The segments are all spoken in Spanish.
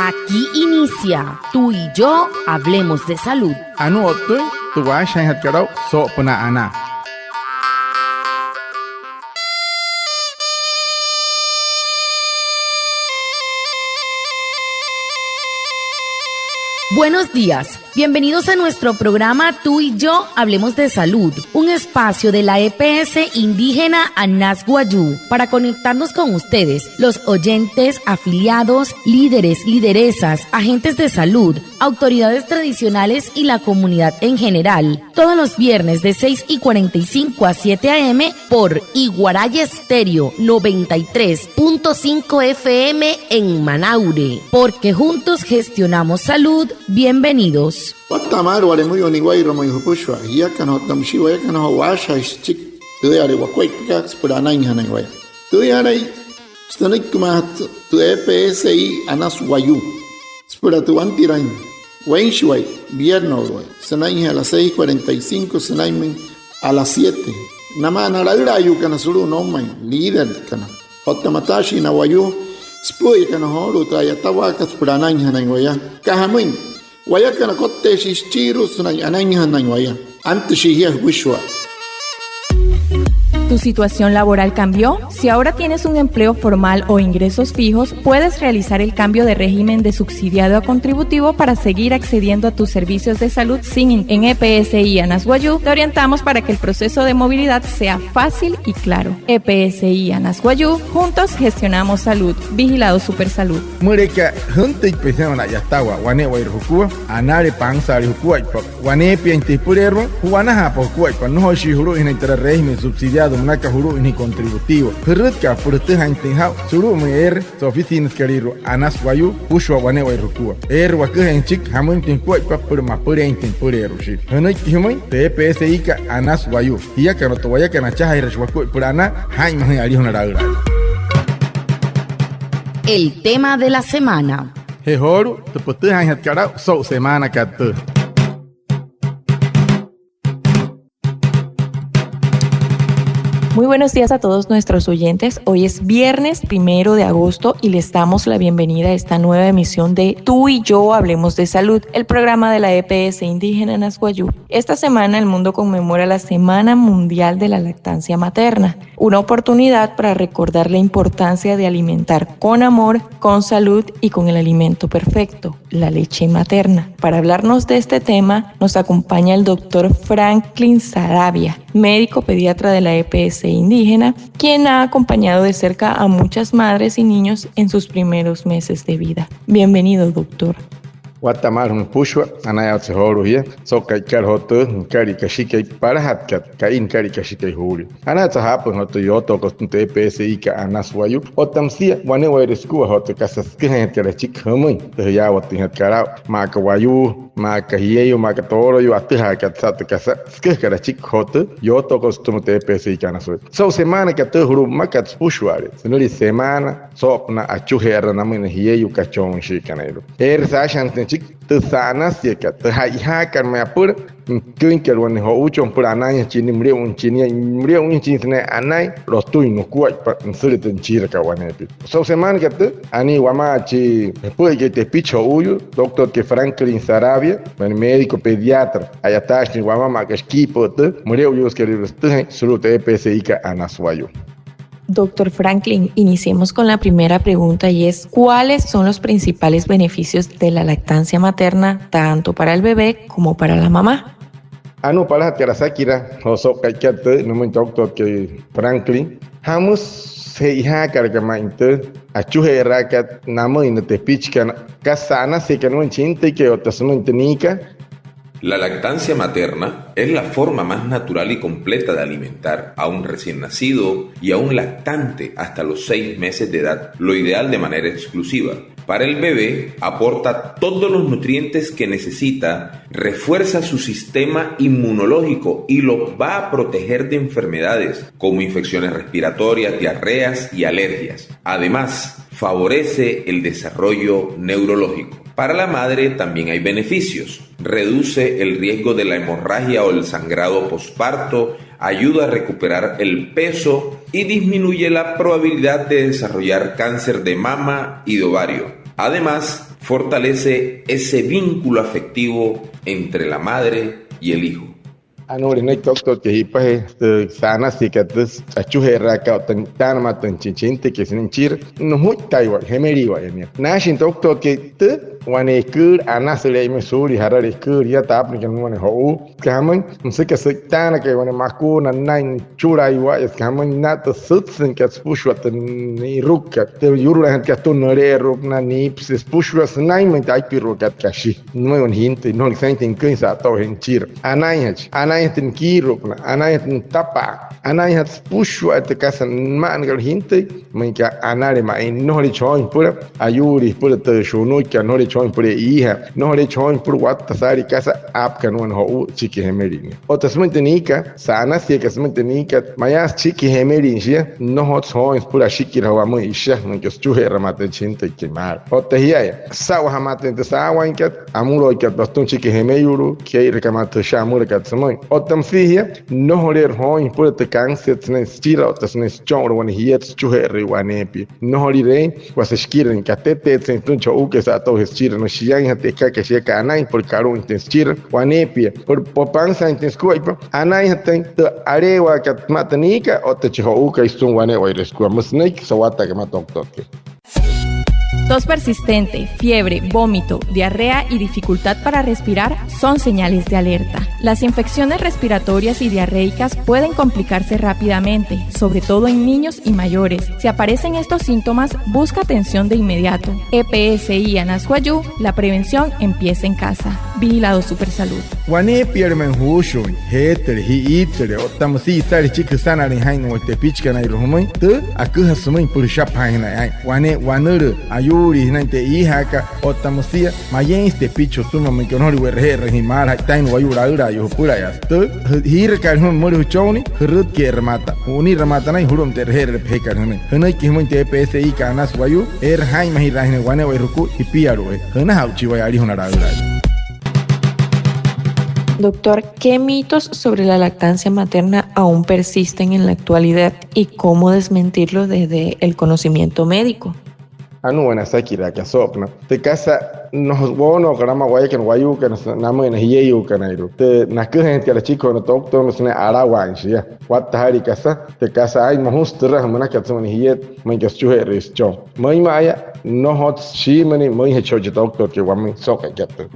Aquí inicia Tú y Yo Hablemos de Salud. Anu otu, tu wa shan hat karau so pena ana. Buenos días, bienvenidos a nuestro programa Tú y Yo Hablemos de Salud, un espacio de la EPS indígena Anas Wayuu para conectarnos con ustedes, los oyentes, afiliados, líderes, lideresas, agentes de salud, autoridades tradicionales y la comunidad en general, todos los viernes de 6:45 a 7 a.m. por Iguaraya Estéreo 93.5 FM en Manaure, porque juntos gestionamos salud. Bienvenidos. Watamar wale muy oniguay romo yupushwa ya kano tamshiwa ya kano washa chik tu are wakwai pika spurana inhana iguay tu are stanik kumat tu EPSI Anas Wayuu spura tu antirain wainshway viernes sanai a las 6:45 sanai a las 7 namana la irayu kana suru no mai líder kana hotamatashi na Wayuu spuy kana horu trayatawa spurana inhana iguay kahamin Wayakana kote shischiru sunay ananya nanwaya. Antes shihia wishwa. ¿Tu situación laboral cambió? Si ahora tienes un empleo formal o ingresos fijos, puedes realizar el cambio de régimen de subsidiado a contributivo para seguir accediendo a tus servicios de salud en EPSI Anas Wayuu. Te orientamos para que el proceso de movilidad sea fácil y claro. EPSI Anas Wayuu, juntos gestionamos salud. Vigilado Supersalud. Mureka junte pesana ya tawa wane wair hukua anare pangsari hukua wane piente purero wana hapo hukua no shihuru en el régimen subsidiado Naka huru ini contributivo. Perrutka purte hantinha suru mer so oficinas querido Anas Wayuu pushwa wane wairukua. Wakah enchik hamun tinkua papur mapure intimpure rushi. Hanoi kihumai TPSI ka Anas Wayuu. Hiya kana to waya kana chaha irashwaku purana hai mahi ali honaraura. El tema de la semana. Hehoru te pute han hat kara so semana katu. Muy buenos días a todos nuestros oyentes. Hoy es viernes 1 de agosto y les damos la bienvenida a esta nueva emisión de Tú y Yo Hablemos de Salud, el programa de la EPS indígena Anas Wayuu. Esta semana el mundo conmemora la Semana Mundial de la Lactancia Materna, una oportunidad para recordar la importancia de alimentar con amor, con salud y con el alimento perfecto, la leche materna. Para hablarnos de este tema nos acompaña el doctor Franklin Saravia, médico pediatra de la EPS indígena, quien ha acompañado de cerca a muchas madres y niños en sus primeros meses de vida. Bienvenido, doctor. Watamar pushwa anaya sehoru hia so kai kar hotu kari kashikai para hatkat kain kari kashikai huri ana tahapo hotu yoto kostute PSI ka Anas Wayuu otamsia wane wairesku hotu kasas khen kara chik hamai te ya wati hatkara maka Wayuu maka hiyo maka toro yu atha katsat kasa kara chik hotu yoto kostute PSI ka Anas Wayuu so semana ka te huru makat pushware senuri semana sopna achuhera namine hiyo kachon shikanairo sashan chik tu sana siaka tu hai kan me apur kuin ke wan ho uchon pur ananya chini mriu un chini sne anai rostui no kuai pa nsuri ten chira ka wanepi so semana ke tu ani wama chi pu ke te picho uyu doctor ke Franklin Saravia médico pediatra ayatash ni wama ma ke skipo tu mriu yus ke ristu suru te PSI ka Anas Wayuu. Doctor Franklin, iniciemos con la primera pregunta y es ¿cuáles son los principales beneficios de la lactancia materna tanto para el bebé como para la mamá? Anu pala terasakira hosok kaikate numun doctor ke Franklin hamus seiha kargama inte achuhe rakat namo inete pichkan kasana se kanun chinte ke otasmun tenika. La lactancia materna es la forma más natural y completa de alimentar a un recién nacido y a un lactante hasta los 6 meses de edad, lo ideal de manera exclusiva. Para el bebé aporta todos los nutrientes que necesita, refuerza su sistema inmunológico y lo va a proteger de enfermedades como infecciones respiratorias, diarreas y alergias. Además, favorece el desarrollo neurológico. Para la madre también hay beneficios. Reduce el riesgo de la hemorragia o el sangrado posparto, ayuda a recuperar el peso y disminuye la probabilidad de desarrollar cáncer de mama y de ovario. Además, fortalece ese vínculo afectivo entre la madre y el hijo. Anuri no doctor que hipa sana si que tus achuhera ka tan matan chincinte que sin chir no muy taiwa gemeri wa ya nashin doctor que te wane kur anasle mesuri harare kur ya tap ni kan wane ho kaman se que se tan que wane makuna nine chura iwa es kaman na to sutsen que spushwa ni ruka te yurula han que to nore rukna ni pse spushwa nai men tai pirukat kashi no un hinte no senten que sa to hen chir anai ten kirupna, anai ten tapa, anai hat pushu at casa man gal hinte, minka anare ma no le choin pura, ayuri pura te shunu ka no le choin pura iha, no le choin pura wat sari casa ap kan one ho chiki hemerin. O tasmentenika, sana si ka smentenika, mayas chiki hemerin sia, no hot choin pura shiki rawa mo isha, minka chuhe ramate chinte kimar. O te hiya, sawa hamate te sawa inkat, amuro ikat baston chiki hemeyuru, ki rekamate shamur kat samoi. O tamfihia no horer hoin por te canse tne stira o tne chong wan hiet chuher wanepi no horire was skiren katete tne cho u que sa to skira no shian hate ka que se ka nai por caro intenstir wanepi por pansa intenskuipa anai hate arewa kat matanika o te cho u que istun wane wa resku musnik sawata que matoktoke. Tos persistente, fiebre, vómito, diarrea y dificultad para respirar son señales de alerta. Las infecciones respiratorias y diarreicas pueden complicarse rápidamente, sobre todo en niños y mayores. Si aparecen estos síntomas, busca atención de inmediato. EPSI Anasguayú, la prevención empieza en casa. Vigilado Supersalud. Wane piermen husho, heter, hiitere, otamsi sari chikusana hain o te pichkana irhumai, te akuha sumai purishapaina, wane wanuru, ayuri, nante ihaka, otamusia, mayens te picho suma me conori werre, himara, tain wayura, yo purayas, te hirka hum murichoni, hurut ke remata, uni rematana, hurum ter herre pekarne, henai kimunte PSI kanas wayu, hain mahirahine wane wayruku, y piarue, hena hauchi wayari hunara. Doctor, ¿qué mitos sobre la lactancia materna aún persisten en la actualidad y cómo desmentirlos desde el conocimiento médico? Anu wana sakira ka sopna te casa nos bono grama guay que guayu que nos namo en hiyeyu kanairu te nakuhen que la chico no doctor nos ne arawan ya wat hari casa te casa ay mohustra mana ka tsoni hiyet man ka chuhe risto mai maya no hot shi mani mai he choje doctor que wami soka gato.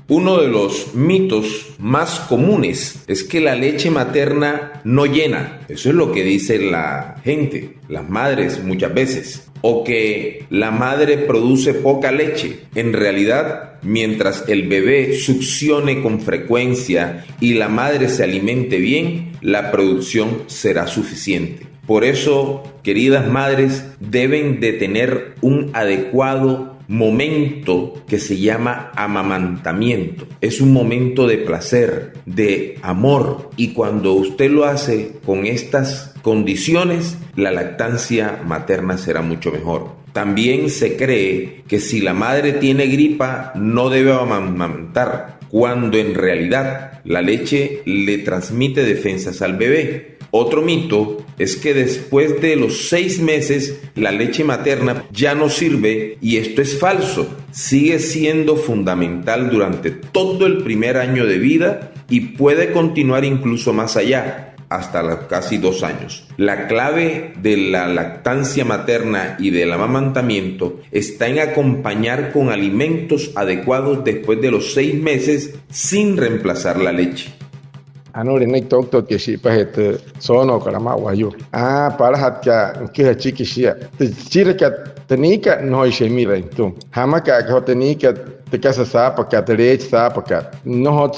Uno de los mitos más comunes es que la leche materna no llena. Eso es lo que dice la gente, las madres muchas veces. O que la madre produce poca leche. En realidad, mientras el bebé succione con frecuencia y la madre se alimente bien, la producción será suficiente. Por eso, queridas madres, deben de tener un adecuado momento que se llama amamantamiento. Es un momento de placer, de amor, y cuando usted lo hace con estas condiciones, la lactancia materna será mucho mejor. También se cree que si la madre tiene gripa no debe amamantar, cuando en realidad la leche le transmite defensas al bebé. Otro mito es que después de los 6 meses la leche materna ya no sirve, y esto es falso. Sigue siendo fundamental durante todo el primer año de vida y puede continuar incluso más allá, hasta los casi 2 años. La clave de la lactancia materna y del amamantamiento está en acompañar con alimentos adecuados después de los 6 meses sin reemplazar la leche. Anuri nei doctor que shi pahet sono karama wayu para hat ka chiki shia te chirka tenika no she mira tu hamaka ka tenika te casa sapa ka te sapa ka no hot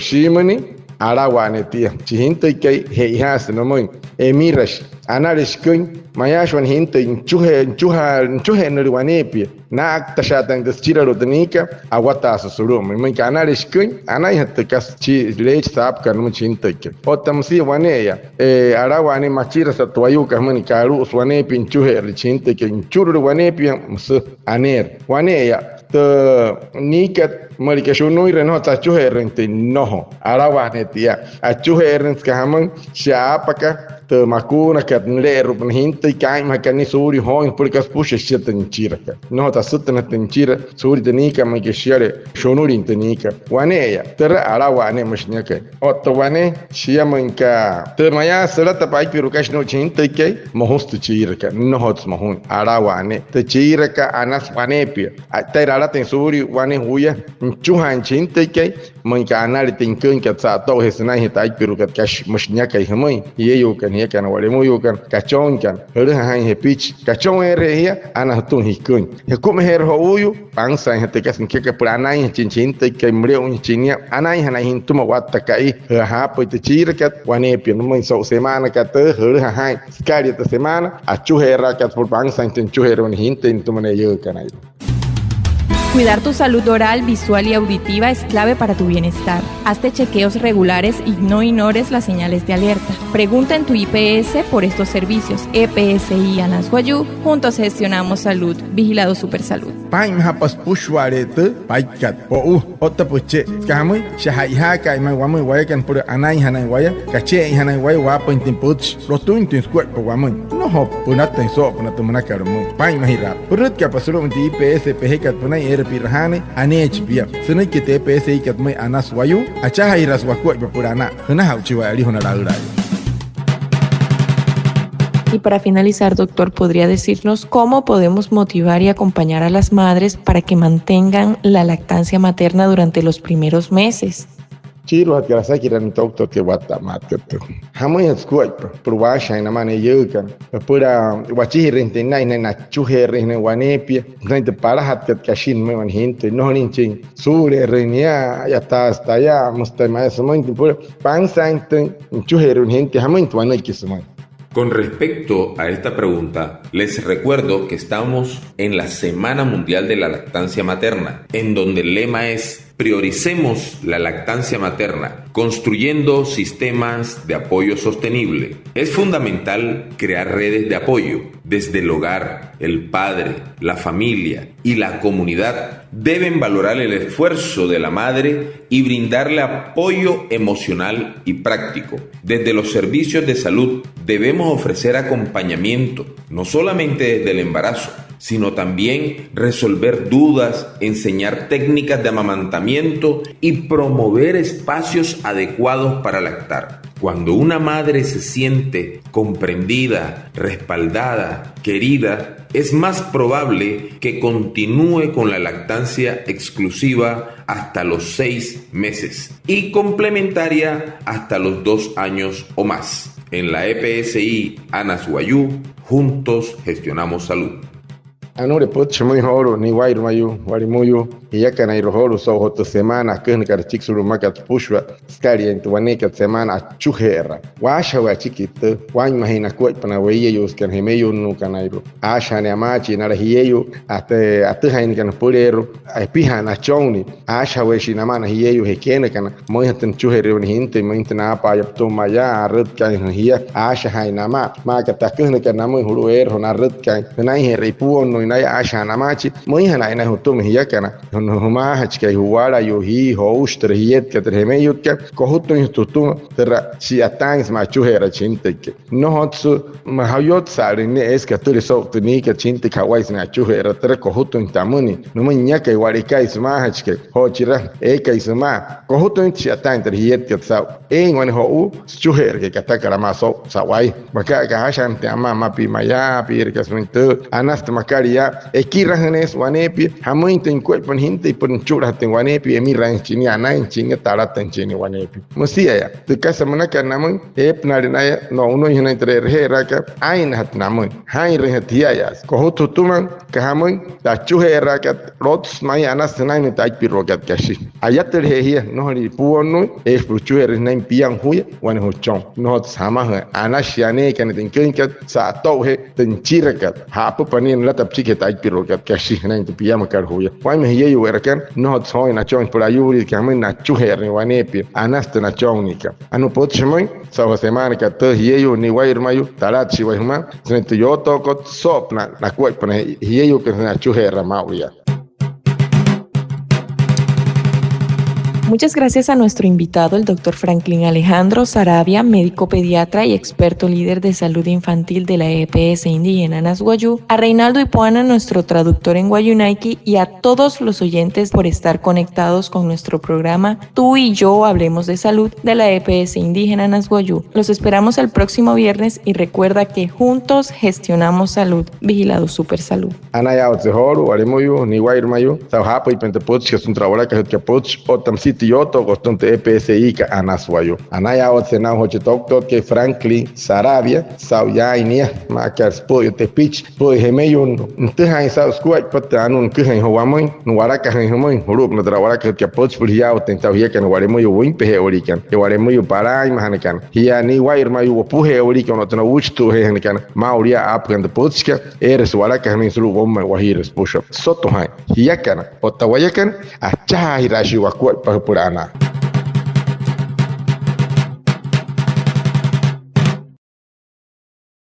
shimani arawane tia chihinta kai he has no moin emirash anarish kun mayashwan hinta chuhe no wanepi na akta shatan des chiraro tenika awata surum min kanarish kun anai hatta kas chi lech sap kan mun chinta ke otamsi waneya arawane machira sa tuayu ka mun karu wanepi chuhe chinta ke churu wanepi mus aner waneya te nikat Marika shunui reno ta chuhe rente no arawane tia a chuhe rens kaman shapaka te macuna que le rupan hinta y cae ma que ni suri hoin porque as puxa chita nchira ka no ta sutta na nchira suri tenika ma que share shonuri tenika waneya terra ala wane mashnya ka otto wane shiyama inka te maya salata pai piru kash no chinta ke mohostu chira ka no hots mohun ala wane te chira ka anas wane pi te ala ten suri wane huya chuhan chinta ke man ka anali tinkan ka sa to hesna hita piru ka kash mashnya ka hmai yeyo kan he kan wale mo yo kan kachon kan hele han he pitch kachon erehia ana tun hikun he kum her ho uyu pangsa hete kas ke prana hin chinchin te ke mre un chinia ana hin hin tuma watta kai ha po te chira kat wane pi no mo so semana ka te hele han skari te semana a chuhera kat por pangsa hin chuhera un hin te tumane yo kan ai. Cuidar tu salud oral, visual y auditiva es clave para tu bienestar. Hazte chequeos regulares y no ignores las señales de alerta. Pregunta en tu IPS por estos servicios. EPSI Anasguayú, juntos gestionamos salud. Vigilado Supersalud. Pai mahapas pushware te paikat o otta puche kamui shahaiha kai mai wamui wayakan pur anai hanai waya kache hanai waya wapa intin puch rotun tin squat po wamui no hop punat so punat manakar mu pai mahira purut ka pasuro inti IPS pehekat punai pirhane anech bia sene que TPS y que me anas wayu acha iras wakua purana hana hauchiwa ali hona laura. Y para finalizar, doctor, ¿podría decirnos cómo podemos motivar y acompañar a las madres para que mantengan la lactancia materna durante los primeros meses? Chiro hat gara sakiran doctor ke wata matto hamoy hat squat purwasha ina mane yukan pura wachi rente nai na chuhe rene wanepi nai para hat kat kashin me man hinte no ninchin sure renia ya ta hasta ya mustama eso muito pura pan sainte chuhe rene hinte hamoy tuanai kismai. Con respecto a esta pregunta, les recuerdo que estamos en la Semana Mundial de la Lactancia Materna, en donde el lema es prioricemos la lactancia materna, construyendo sistemas de apoyo sostenible. Es fundamental crear redes de apoyo. Desde el hogar, el padre, la familia y la comunidad deben valorar el esfuerzo de la madre y brindarle apoyo emocional y práctico. Desde los servicios de salud debemos ofrecer acompañamiento, no solamente desde el embarazo, sino también resolver dudas, enseñar técnicas de amamantamiento y promover espacios adecuados para lactar. Cuando una madre se siente comprendida, respaldada, querida, es más probable que continúe con la lactancia exclusiva hasta los 6 meses y complementaria hasta los 2 años o más. En la EPSI Anasguayú, juntos gestionamos salud. Anure poche muy horo ni wairu mayu warimuyu yaka na irohoro so hoto semana kun kar chiksuru makat pushwa skari en tuaneka semana chuhera washa wa chikit wan mahina ko pana weye yus kan hemeyu nu kanairo asha ne amachi na hiyeyu ate hain kan purero piha na choni asha we shi na mana hiyeyu hekene kan moi haten chuhere ni hinte moi intna pa yap to maya red kan hiya asha haina ma ka takun kan na moi huru er na red kan na here puon no asha na machi moi hana ina hutum hiya kana no ma hachkai huara yo hi houstre hiet ka tremeyut ka kohutun tutum terra si atans ma chuhera chinteke no hotsu ma hayot sare ne es ka turi so tuni ka chinte ka wais na chuhera terra kohutun tamuni no ma nya kai wari kai sma hachkai hochira e kai sma kohutun si atan ter hiet ka sa e ngone ho chuhera ke kata kara ma so sawai maka ka hashan te ama ma pi maya pi ka smintu anast makari ekirahanes wanepi hamuinten kuepan hinte pun curah ten wanepi emiran chini anain chini taratan chini wanepi musia ya tu kasa manaka namun epnarinaya no uno hina entre raka ain hat namun hain rehat ya kohutu tuman kahamun ta chuhera kat rots mai anas nain ta pirogat kashi ayater hehia no ri puonu e chuhera nain piang huya wan huchong no sama anas yane kan ten kat sa to he ten chirakat hapu panin latap chike ta pirogat kashi nain tu piyama kar huya wai me ye yo erakan no soy na chong por ayuri que amen na chuher ni wanepi anasta na chongnika anu potchmoy sa semana ka to ye yo ni wai mayu talat chi wai ma sente yo to ko sopna na kuai pana ye yo que na chuher mauya. Muchas gracias a nuestro invitado, el doctor Franklin Alejandro Saravia, médico pediatra y experto líder de salud infantil de la EPS indígena Nasguayú, a Reinaldo Ipuana, nuestro traductor en Guayunaiki, y a todos los oyentes por estar conectados con nuestro programa Tú y Yo Hablemos de Salud de la EPS indígena Nasguayú. Los esperamos el próximo viernes y recuerda que juntos gestionamos salud. Vigilado Super Salud. Anaya Otsehoro, Waremoyo, Niwairmayo, Sauhapo y Pentepuch, que es un trabajo que Puch, Otam City Yoto, Costonte EPSI, que Anaswayo. Anaya Otsenao Hochitocto, que Franklin Saravia, Sauyainia, Macas Poyo Tepich, Poy Gemeyo, Tejan South Squad, Patanun, Kijan Hawamoy, Nuaraka Hamoy, Hurup, no trabajo que Puch, Puliao, Tentavia, que no Waremoyo, Wimpe Orican, que Waremoyo Parai, Mahanakan, Hia Niwairmayo, Puhe Orican, no tengo Wuch to Hanakan, Mauria, Apgan the Puchka, Eres Waraka, Minsulu, Woman, Wahiris, Push up, Sotohai, Hiakana, Otawayakan, Acha Hirashi Wakwat Pahapurana.